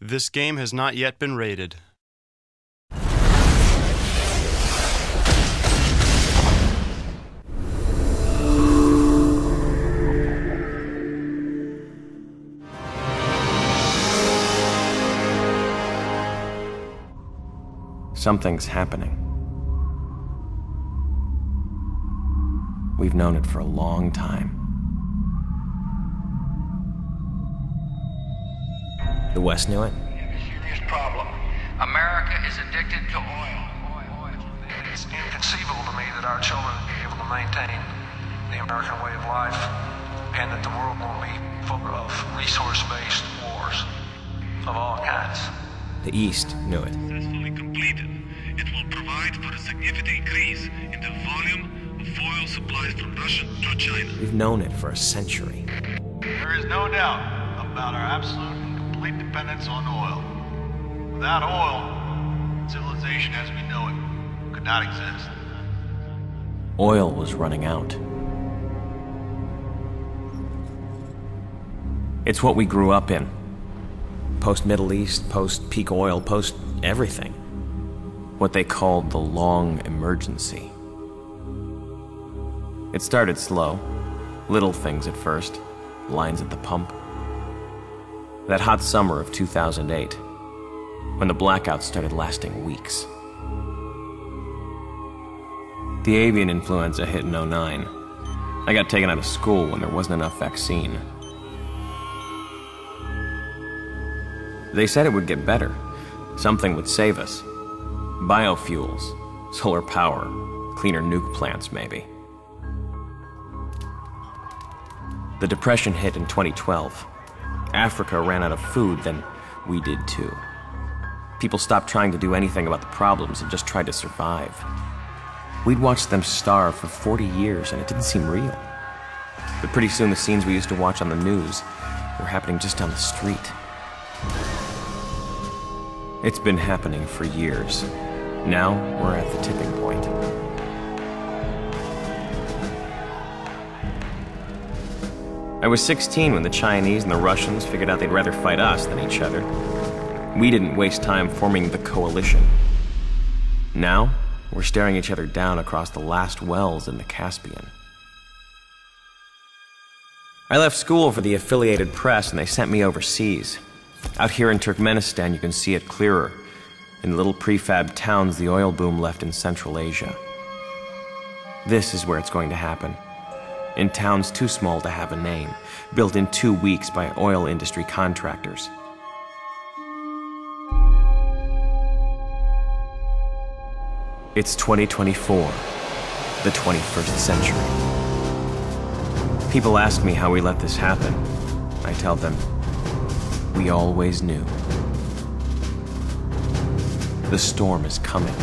This game has not yet been rated. Something's happening. We've known it for a long time. The West knew it. We have a serious problem. America is addicted to oil. It's inconceivable to me that our children will be able to maintain the American way of life and that the world will be full of resource-based wars of all kinds. The East knew it. Successfully completed, it will provide for a significant increase in the volume of oil supplies from Russia to China. We've known it for a century. There is no doubt about our absolute and complete dependence on oil. Without oil, civilization as we know it could not exist. Oil was running out. It's what we grew up in. Post-Middle East, post-peak oil, post-everything. What they called the long emergency. It started slow. Little things at first. Lines at the pump. That hot summer of 2008, when the blackouts started lasting weeks. The avian influenza hit in '09. I got taken out of school when there wasn't enough vaccine. They said it would get better. Something would save us. Biofuels, solar power, cleaner nuke plants, maybe. The Depression hit in 2012. Africa ran out of food, then we did too. People stopped trying to do anything about the problems and just tried to survive. We'd watched them starve for 40 years and it didn't seem real. But pretty soon the scenes we used to watch on the news were happening just down the street. It's been happening for years. Now we're at the tipping point. I was 16 when the Chinese and the Russians figured out they'd rather fight us than each other. We didn't waste time forming the coalition. Now, we're staring each other down across the last wells in the Caspian. I left school for the affiliated press and they sent me overseas. Out here in Turkmenistan, you can see it clearer. In the little prefab towns the oil boom left in Central Asia. This is where it's going to happen. In towns too small to have a name, built in 2 weeks by oil industry contractors. It's 2024, the 21st century. People ask me how we let this happen. I tell them, we always knew. The storm is coming.